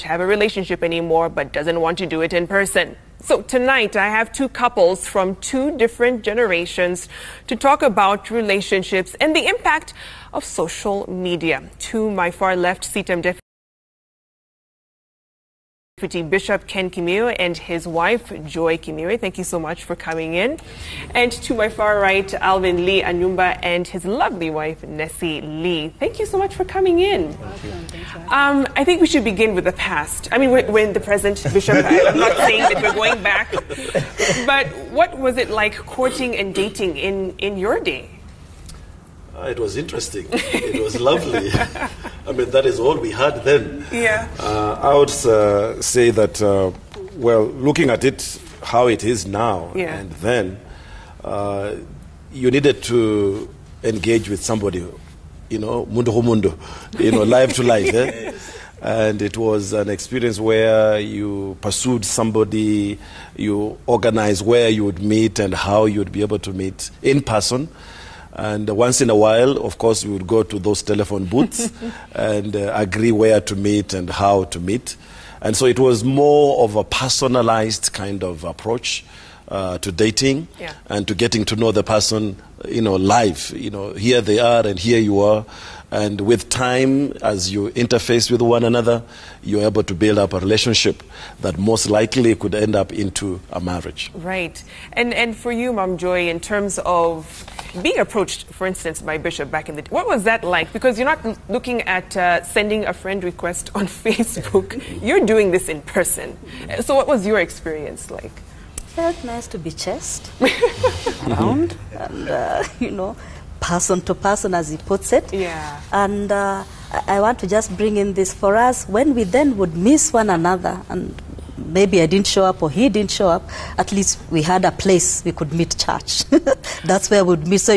have a relationship anymore but doesn't want to do it in person. So tonight I have two couples from two different generations to talk about relationships and the impact of social media. To my far left, CITAM Deputy Bishop Ken Kimio and his wife Joy Kimio. Thank you so much for coming in. And to my far right, Alvin Lee Anyumba and his lovely wife Nessie Lee. Thank you so much for coming in. I think we should begin with the past. I mean, we're in the present, Bishop. I'm not saying that we're going back, but what was it like courting and dating in your day? It was interesting. It was lovely. I mean, that is all we had then. Yeah. I would say that, well, looking at it, how it is now and then, you needed to engage with somebody, mundo to mundo, life to life. Yes. And it was an experience where you pursued somebody, you organized where you would meet and how you would be able to meet in person. And once in a while, of course, we would go to those telephone booths and agree where to meet and how to meet. And so it was more of a personalized kind of approach to dating and to getting to know the person, live. Here they are and here you are. And with time, as you interface with one another, you're able to build up a relationship that most likely could end up into a marriage. Right. And for you, Mom Joy, in terms of being approached, for instance, by Bishop back in the day, what was that like? Because you're not looking at sending a friend request on Facebook. You're doing this in person. So what was your experience like? Felt nice to be chased around and, person to person, as he puts it. Yeah. And I want to just bring in this for us, when we then would miss one another, and maybe I didn't show up or he didn't show up, at least we had a place we could meet, church. That's where we'd meet. So,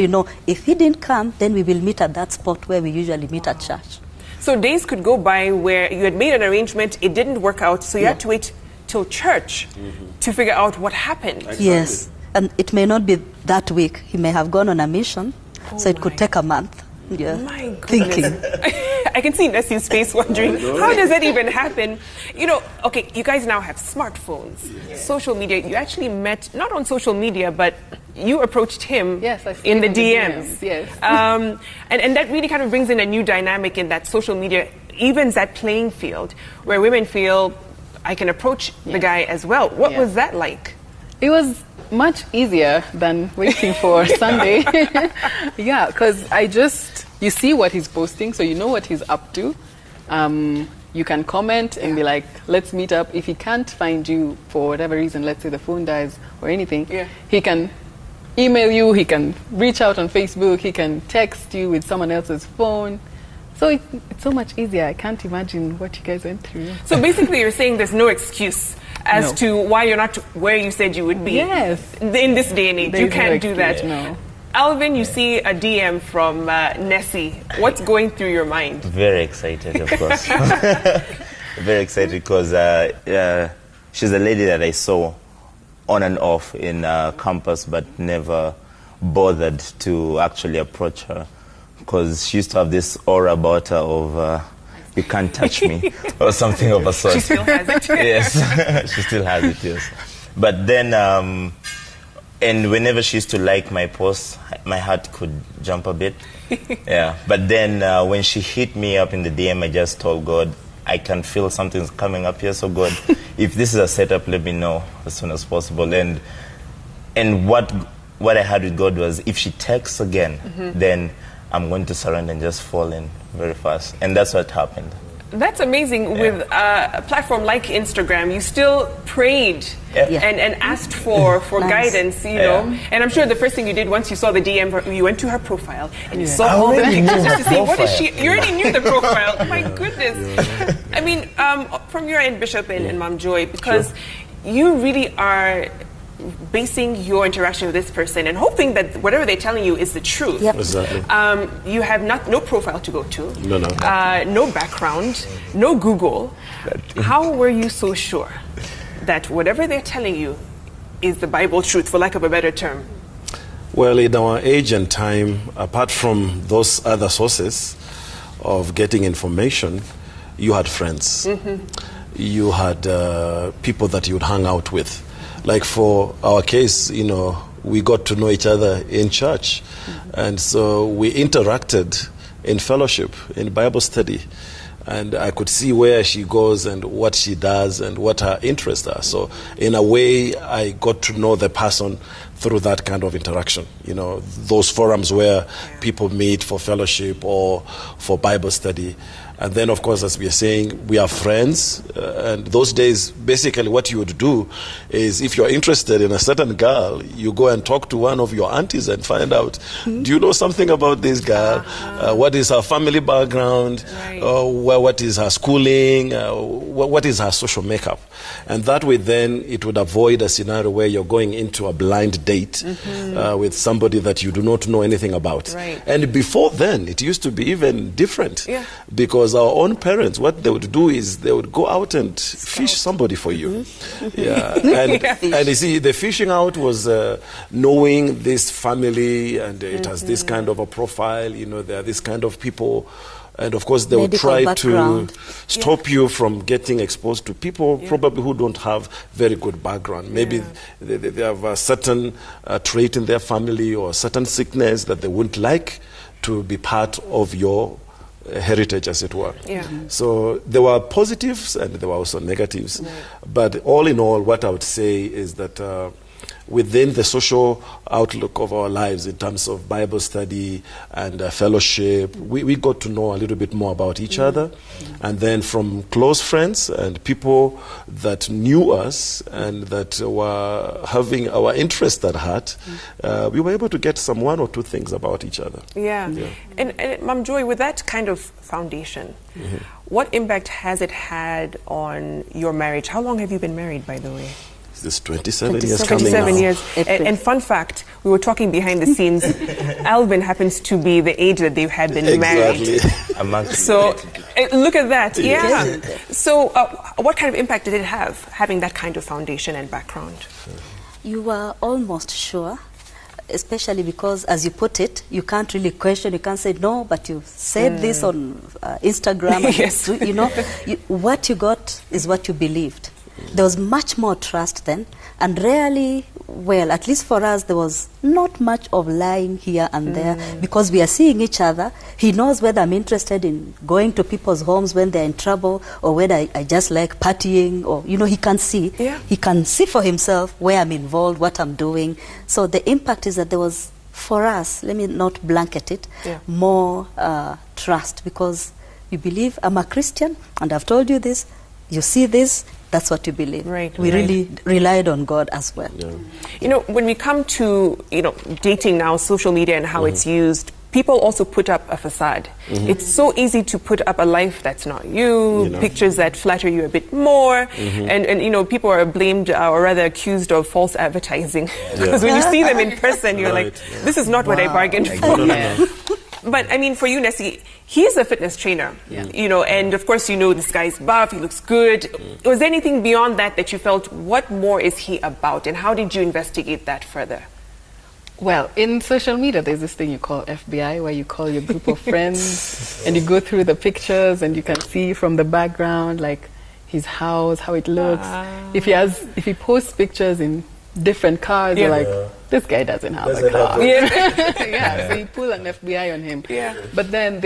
if he didn't come, then we will meet at that spot where we usually meet at church. So days could go by where you had made an arrangement, it didn't work out, so you had to wait till church to figure out what happened. Exactly. Yes. And it may not be that week. He may have gone on a mission. So it could take a month. Yeah. My goodness. Thinking. I can see Nessie's face wondering, how does that even happen? Okay, you guys now have smartphones, social media. You actually met, not on social media, but you approached him in the DMs. Yes. And that really kind of brings in a new dynamic in that social media evens that playing field where women feel, I can approach the guy as well. What was that like? It was much easier than waiting for Sunday. Yeah, because you see what he's posting, so you know what he's up to. You can comment and be like, let's meet up. If he can't find you for whatever reason, let's say the phone dies or anything, he can email you, he can reach out on Facebook, he can text you with someone else's phone. So it's so much easier. I can't imagine what you guys went through. So basically you're saying there's no excuse as to why you're not where you said you would be. Yes. In this day and age, you can't do that. No. Alvin, you see a DM from Nessie. What's going through your mind? Very excited, of course. Very excited because she's a lady that I saw on and off in campus, but never bothered to actually approach her because she used to have this aura about her of you can't touch me, or something of a sort. She still has it. Yes, she still has it, yes. But then, and whenever she used to like my posts, my heart could jump a bit. Yeah. But then when she hit me up in the DM, I just told God, I can feel something's coming up here, so God, if this is a setup, let me know as soon as possible. And what I had with God was, if she texts again, then I'm going to surrender and just fall in very fast. And that's what happened. That's amazing. With a platform like Instagram, you still prayed and asked for guidance, And I'm sure the first thing you did once you saw the DM, you went to her profile and you saw all the pictures just to see what is she. You already knew the profile. Oh my goodness. I mean, from your end, Bishop and Mom Joy, because you really are basing your interaction with this person and hoping that whatever they're telling you is the truth. Yep. Exactly. You have no profile to go to. No. No background. No Google. How were you so sure that whatever they're telling you is the Bible truth, for lack of a better term? Well, in our age and time, apart from those other sources of getting information, you had friends. you had people that you would hang out with. Like for our case, you know, we got to know each other in church. And so we interacted in fellowship, in Bible study. And I could see where she goes and what she does and what her interests are. So in a way, I got to know the person through that kind of interaction. You know, those forums where people meet for fellowship or for Bible study. And then, of course, as we are saying, we are friends. And those days, basically what you would do is if you're interested in a certain girl, you go and talk to one of your aunties and find out, do you know something about this girl? What is her family background? What is her schooling? What is her social makeup? And that way, then, it would avoid a scenario where you're going into a blind date with somebody that you do not know anything about. And before then, it used to be even different. Because our own parents, what they would do is they would go out and fish somebody for you. And you see, the fishing out was knowing this family, and it has this kind of a profile, you know, there are this kind of people. And of course, they would try to stop you from getting exposed to people probably who don't have very good background. Maybe they have a certain trait in their family or a certain sickness that they wouldn't like to be part of your heritage, as it were. So there were positives and there were also negatives. But all in all, what I would say is that within the social outlook of our lives in terms of Bible study and fellowship, we got to know a little bit more about each other. And then from close friends and people that knew us and that were having our interest at heart, we were able to get some one or two things about each other. And Mom Joy, with that kind of foundation, what impact has it had on your marriage? How long have you been married, by the way? This 27 years coming 27 now. years. And fun fact, we were talking behind the scenes, Alvin happens to be the age that they had been married. So look at that. So what kind of impact did it have, having that kind of foundation and background? You were almost sure, especially because, as you put it, you can't really question, you can't say no, but you said this on Instagram. And you know, what you got is what you believed. There was much more trust then, and rarely, well, at least for us, there was not much of lying here and there, because we are seeing each other. He knows whether I'm interested in going to people's homes when they're in trouble, or whether I just like partying, or, you know, he can see. He can see for himself where I'm involved, what I'm doing. So the impact is that there was, for us, let me not blanket it, more trust, because you believe I'm a Christian, and I've told you this, you see this, that's what you believe. We really relied on God as well. You know, when we come to, you know, dating now, social media and how it's used, people also put up a facade. It's so easy to put up a life that's not you, pictures that flatter you a bit more, and you know, people are blamed or rather accused of false advertising. Because when you see them in person, you're like, this is not what I bargained for. But I mean, for you, Nessie, he's a fitness trainer, you know, and of course, you know, this guy's buff, he looks good. Was there anything beyond that that you felt, what more is he about, and how did you investigate that further? Well, in social media, there's this thing you call FBI, where you call your group of friends and you go through the pictures and you can see from the background, like his house, how it looks. If he posts pictures in different cars, you're like, this guy doesn't have a car. So you pull an FBI on him. But then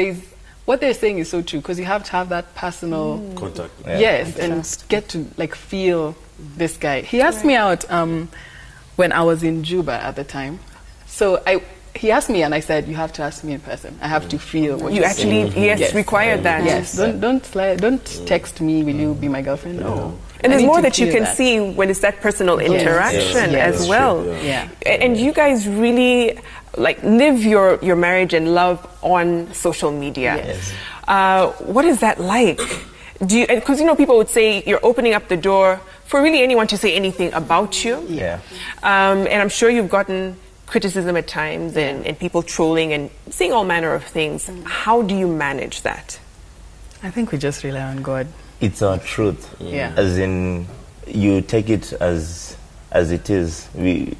what they're saying is so true, because you have to have that personal contact. And get to like feel this guy. He asked me out when I was in Juba at the time. So he asked me, and I said, you have to ask me in person. I have to feel what you actually required that. Don't text me, will you be my girlfriend? No. And there's more that you can see when it's that personal interaction as well. And you guys really like live your marriage and love on social media. What is that like? Because you know, people would say you're opening up the door for really anyone to say anything about you. And I'm sure you've gotten criticism at times and people trolling and saying all manner of things. How do you manage that? I think we just rely on God. It's our truth. As in, you take it as it is. We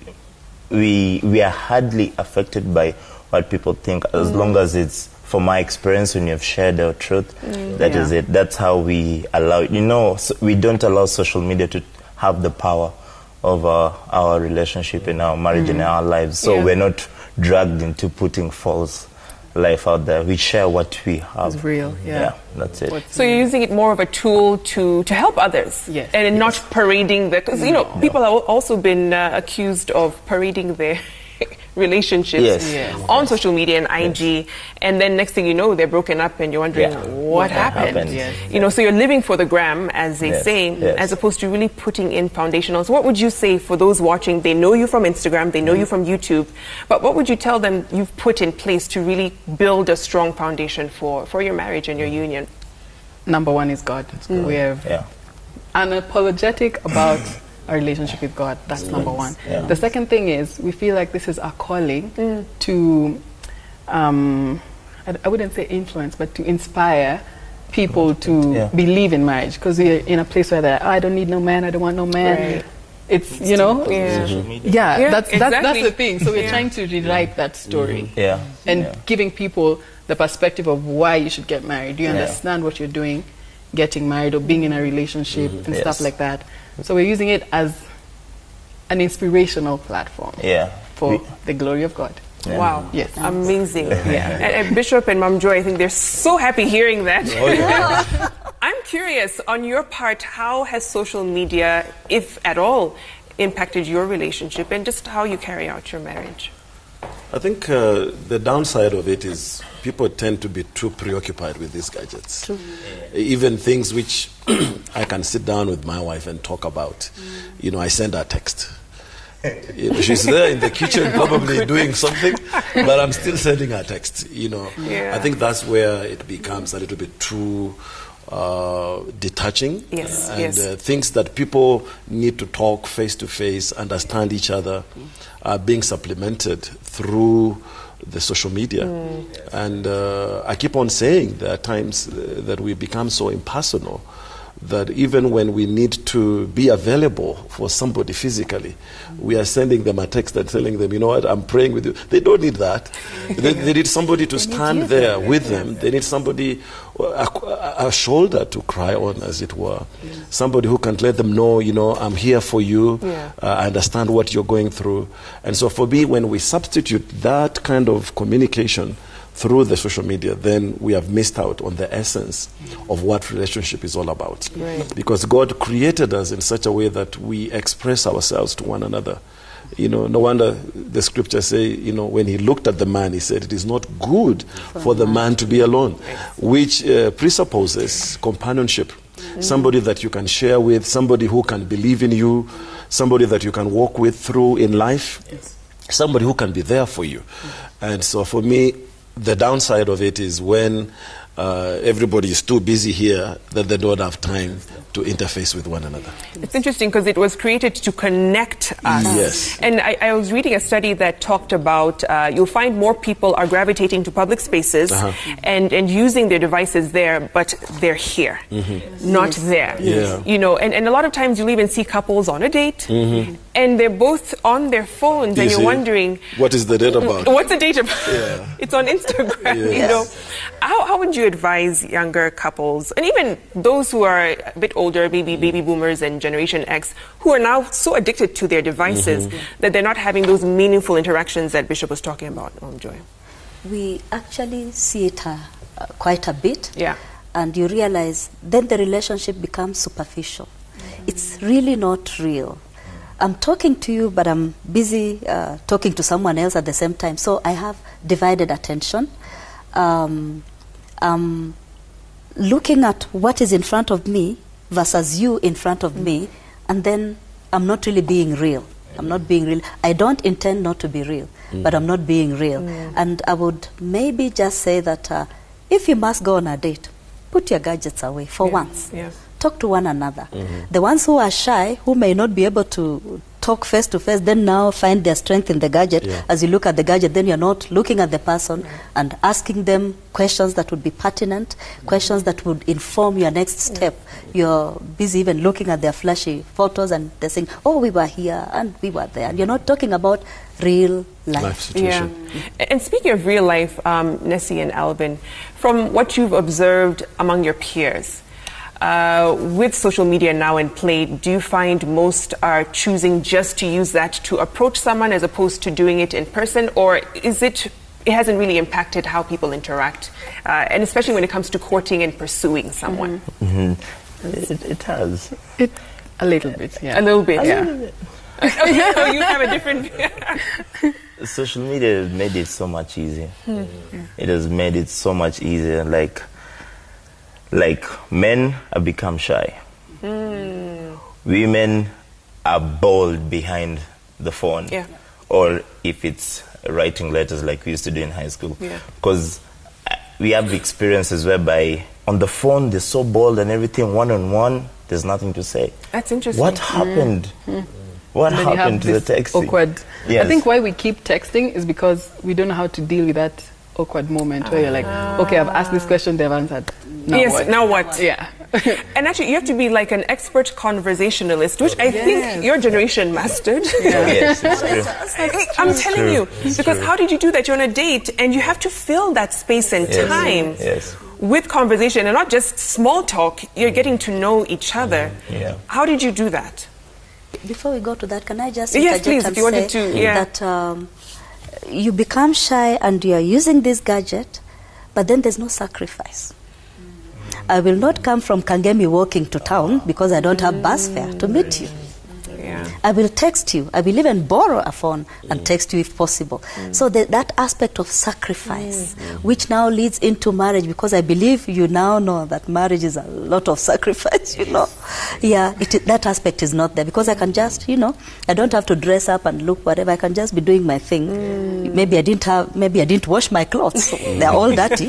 are hardly affected by what people think, as long as it's from my experience, when you've shared our truth, that is it. That's how we allow, we don't allow social media to have the power over our relationship and our marriage and our lives. So we're not dragged into putting false life out there. We share what we have. It's real, yeah. That's it. So you're using it more of a tool to help others, and not parading the, because people have also been accused of parading their relationships on social media and IG, and then next thing you know, they're broken up, and you're wondering what happened. So you're living for the gram, as they say, as opposed to really putting in foundationals. What would you say for those watching? They know you from Instagram, they know you from YouTube, but what would you tell them you've put in place to really build a strong foundation for your marriage and your union? Number one is God. We're unapologetic about our relationship with God. That's number one. The second thing is, we feel like this is our calling to, I wouldn't say influence, but to inspire people to believe in marriage, because we're in a place where they're, I don't need no man, I don't want no man. It's, that's the thing. So we're trying to rewrite that story and giving people the perspective of why you should get married. Do you understand what you're doing, getting married or being in a relationship and stuff like that? So we're using it as an inspirational platform for the glory of God. Wow. Yes. Amazing. And Bishop and Mom Joy, I think they're so happy hearing that. I'm curious, on your part, how has social media, if at all, impacted your relationship and just how you carry out your marriage? I think the downside of it is people tend to be too preoccupied with these gadgets. Even things which I can sit down with my wife and talk about. I send her a text. She's there in the kitchen probably doing something, but I'm still sending her a text. I think that's where it becomes a little bit too detaching. Things that people need to talk face to face, understand each other, are being supplemented through the social media. And I keep on saying there are times that we become so impersonal that even when we need to be available for somebody physically, we are sending them a text and telling them, you know what, I'm praying with you. They don't need that. They need somebody to stand there with them. They need somebody, a shoulder to cry on, as it were. Somebody who can let them know, I'm here for you. I understand what you're going through. And so for me, when we substitute that kind of communication through the social media, then we have missed out on the essence of what relationship is all about. Because God created us in such a way that we express ourselves to one another. No wonder the scriptures say, when he looked at the man, he said, it is not good for the man to be alone, which presupposes companionship. Somebody that you can share with, somebody who can believe in you, somebody that you can walk with through in life, somebody who can be there for you. And so for me, the downside of it is when everybody is too busy here that they don't have time to interface with one another. It's interesting because it was created to connect us. Yes. And I was reading a study that talked about you'll find more people are gravitating to public spaces and using their devices there, but they're here, not there. And a lot of times you'll even see couples on a date and they're both on their phones and you're wondering, what is the date about? What's the date about? It's on Instagram. How would you advise younger couples, and even those who are a bit older, maybe baby boomers and Generation X, who are now so addicted to their devices that they're not having those meaningful interactions that Bishop was talking about, Joy? We actually see it quite a bit. And you realize then the relationship becomes superficial. It's really not real. I'm talking to you, but I'm busy talking to someone else at the same time. So I have divided attention. Looking at what is in front of me versus you in front of me, and then I'm not really being real. I'm not being real. I don't intend not to be real, but I'm not being real. And I would maybe just say that if you must go on a date, put your gadgets away for once. Talk to one another. The ones who are shy, who may not be able to talk face to face, then now find their strength in the gadget. Yeah. As you look at the gadget, then you're not looking at the person and asking them questions that would be pertinent, questions that would inform your next step. You're busy even looking at their flashy photos and they're saying, oh, we were here and we were there. And you're not talking about real life situation. Yeah. And speaking of real life, Nessie and Alvin, from what you've observed among your peers, with social media now in play, do you find most are choosing just to use that to approach someone as opposed to doing it in person, or is it hasn't really impacted how people interact, and especially when it comes to courting and pursuing someone? It has. A little bit, yeah. A little bit, A yeah. little bit. Oh, you have a different... Social media has made it so much easier. It has made it so much easier. Like men have become shy. Women are bold behind the phone. Yeah. Or if it's writing letters like we used to do in high school. Because we have experiences whereby on the phone they're so bold and everything, one-on-one, there's nothing to say. That's interesting. What happened? What happened to the texting? Awkward. Yes. I think why we keep texting is because we don't know how to deal with that awkward moment where you're like, okay, I've asked this question, they've answered. Now yes, what? now what? Yeah. And actually, you have to be like an expert conversationalist, which I think your generation mastered. Yes, it's true. Hey, I'm telling you, because how did you do that? You're on a date, and you have to fill that space and time with conversation, and not just small talk. You're getting to know each other. How did you do that? Before we go to that, can I just yes, please, if you wanted to, that you become shy and you are using this gadget, but then there's no sacrifice. I will not come from Kangemi walking to town because I don't have bus fare to meet you. I will text you. I will even borrow a phone and text you if possible. So that aspect of sacrifice, which now leads into marriage, because I believe you now know that marriage is a lot of sacrifice, you know. That aspect is not there, because I can just, you know, I don't have to dress up and look whatever. I can just be doing my thing. Maybe I didn't wash my clothes. So they're all dirty.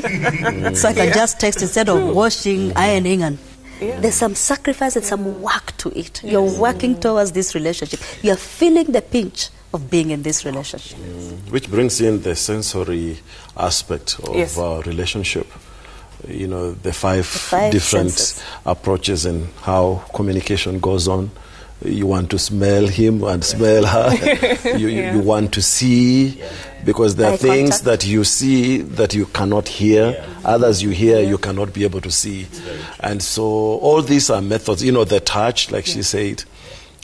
So I can just text instead of washing, ironing, and there's some sacrifice and some work to it. You're working towards this relationship. You're feeling the pinch of being in this relationship. Which brings in the sensory aspect of our relationship. You know, the five different senses. Approaches and how communication goes on. You want to smell him and smell her. You want to see, because there are things that you see that you cannot hear. Others you hear, you cannot be able to see. And so all these are methods. You know, the touch, like she said.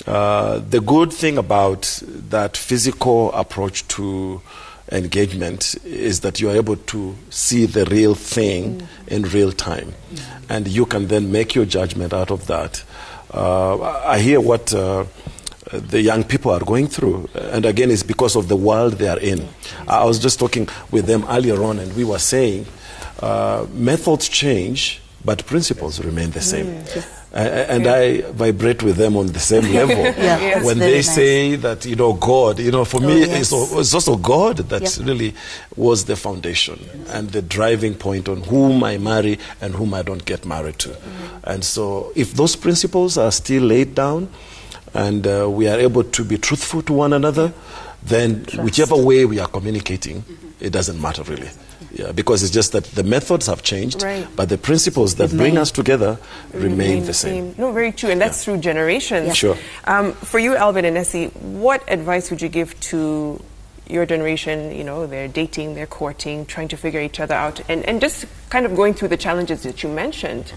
The good thing about that physical approach to engagement is that you are able to see the real thing in real time. And you can then make your judgment out of that. I hear what the young people are going through, and again, it's because of the world they are in. I was just talking with them earlier on, and we were saying methods change, but principles remain the same. And I vibrate with them on the same level. When they say that, you know, God, you know, for me, it's also God that really was the foundation and the driving point on whom I marry and whom I don't get married to. And so if those principles are still laid down and we are able to be truthful to one another, then whichever way we are communicating, it doesn't matter really. Because it's just that the methods have changed, but the principles that bring us together remain the same. No, very true, and that's through generations. Sure. For you, Alvin and Nessie, what advice would you give to your generation? You know, they're dating, they're courting, trying to figure each other out, and just kind of going through the challenges that you mentioned.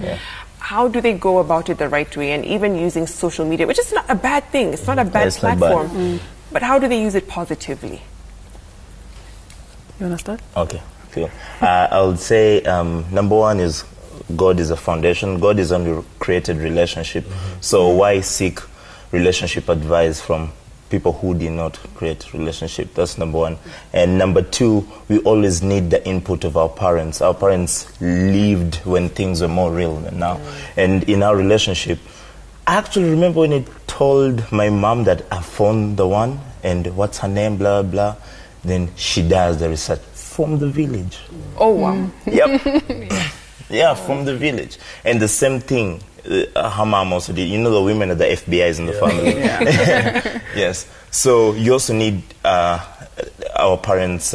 How do they go about it the right way, and even using social media, which is not a bad thing, it's not a bad platform, but how do they use it positively? You want to start? Okay. I would say number one is God is a foundation. God is only created relationship. So why seek relationship advice from people who did not create relationship? That's number one. And number two, we always need the input of our parents. Our parents lived when things were more real than now. And in our relationship, I actually remember when I told my mom that I found the one and what's her name, blah, blah. Then she does the research. From the village. Oh, wow. Yep. Yeah, from the village. And the same thing, her mom also did. You know, the women are the FBIs in the family. Yes. So you also need our parents'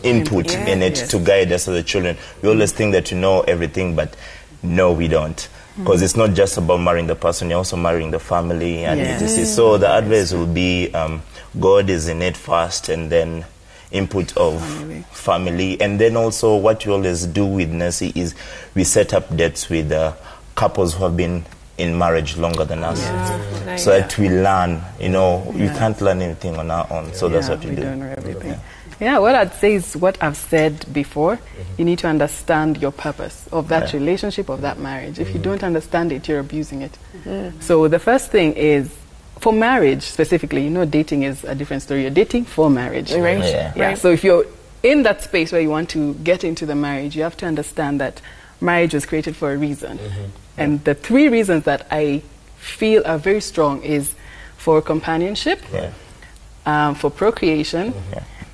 input in it to guide us as the children. We always think that you know everything, but no, we don't. Because it's not just about marrying the person, you're also marrying the family. And so the advice will be God is in it first, and then input of family. And then also what we always do with Nancy is we set up dates with couples who have been in marriage longer than us. So that we learn, you know, you can't learn anything on our own. So that's what we do. Don't know everything. Yeah, what I'd say is what I've said before. You need to understand your purpose of that relationship, of that marriage. If you don't understand it, you're abusing it. So the first thing is, for marriage specifically, you know, dating is a different story. You're dating for marriage. Right? So if you're in that space where you want to get into the marriage, you have to understand that marriage was created for a reason. And the 3 reasons that I feel are very strong is for companionship, for procreation,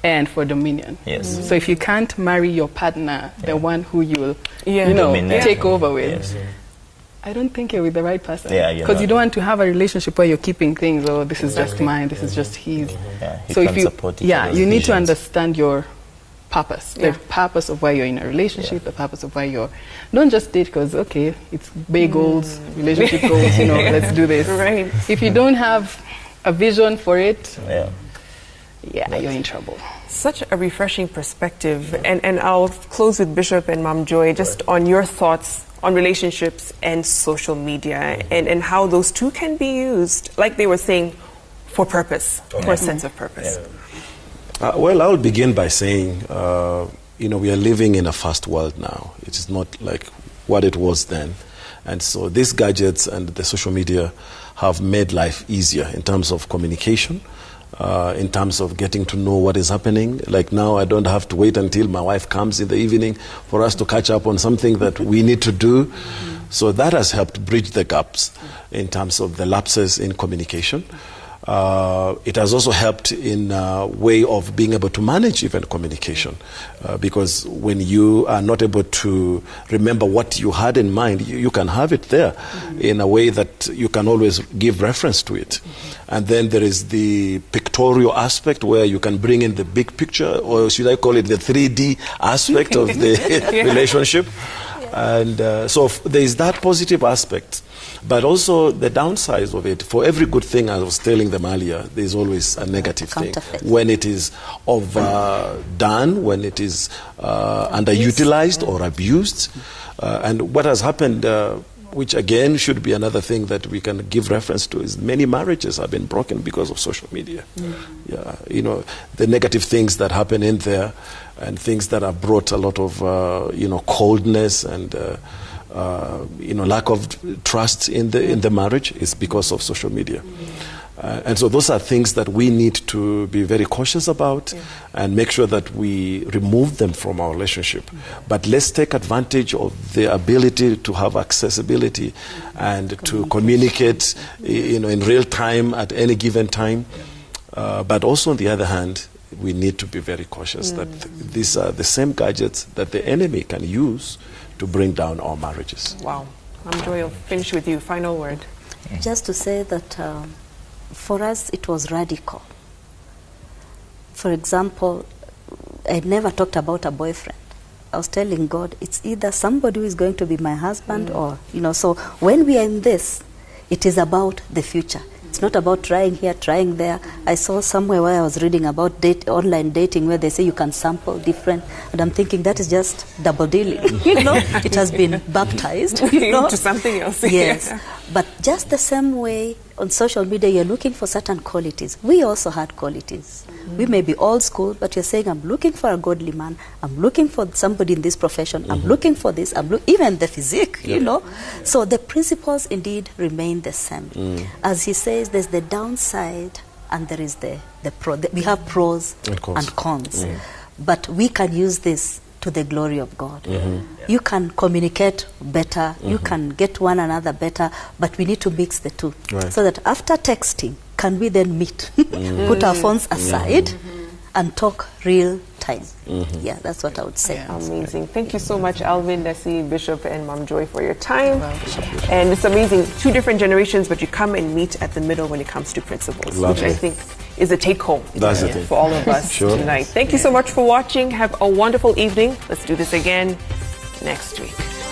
and for dominion. So if you can't marry your partner, the one who you'll you know, take over with, I don't think you're with the right person. Because you don't want to have a relationship where you're keeping things, oh, this is just mine, this is just his. So if you need to understand your purpose, the purpose of why you're in a relationship, the purpose of why you're, don't just date because, okay, it's big goals, relationship goals, you know, let's do this. If you don't have a vision for it, you're in trouble. Such a refreshing perspective. And I'll close with Bishop and Mom Joy just on your thoughts on relationships and social media and how those two can be used, like they were saying, for purpose, for a sense of purpose. Well, I'll begin by saying, you know, we are living in a fast world now. It is not like what it was then. And so these gadgets and the social media have made life easier in terms of communication, in terms of getting to know what is happening. Like now, I don't have to wait until my wife comes in the evening for us to catch up on something that we need to do. So that has helped bridge the gaps in terms of the lapses in communication. It has also helped in a way of being able to manage even communication, because when you are not able to remember what you had in mind, you can have it there in a way that you can always give reference to it. And then there is the pictorial aspect where you can bring in the big picture, or should I call it the 3D aspect of the relationship. And so there is that positive aspect. But also the downside of it, for every good thing, as I was telling them earlier, there's always a negative thing. When it is overdone, when it is underutilized or abused. And what has happened, which again should be another thing that we can give reference to, is many marriages have been broken because of social media. You know, the negative things that happen in there and things that have brought a lot of, you know, coldness and you know, lack of trust in the marriage is because of social media. And so those are things that we need to be very cautious about and make sure that we remove them from our relationship. But let's take advantage of the ability to have accessibility and to communicate, you know, in real time at any given time. But also, on the other hand, we need to be very cautious that these are the same gadgets that the enemy can use to bring down our marriages. Wow. I'm Joy, I'll finish with you. Final word. Just to say that for us it was radical. For example, I never talked about a boyfriend. I was telling God, it's either somebody who is going to be my husband or, you know, so when we are in this, it is about the future. It's not about trying here, trying there. I saw somewhere where I was reading about online dating where they say you can sample different, and I'm thinking that is just double dealing. You know, it has been baptized, you know, to something else. Yes, but just the same way on social media, you're looking for certain qualities. We also had qualities. We may be old school, but you're saying, I'm looking for a godly man. I'm looking for somebody in this profession. I'm looking for this. Even the physique, you know. So the principles indeed remain the same. As he says, there's the downside and there is the pro. We have pros and cons. But we can use this to the glory of God. You can communicate better, you can get one another better, but we need to mix the two. So that after texting, can we then meet, put our phones aside, and talk real time. Yeah, that's what I would say. Yeah. Amazing. Thank you so much, Alvin, Nessie, Bishop, and Mom Joy for your time. And it's amazing. 2 different generations, but you come and meet at the middle when it comes to principles, which I think is a take-home for all of us tonight. Thank you so much for watching. Have a wonderful evening. Let's do this again next week.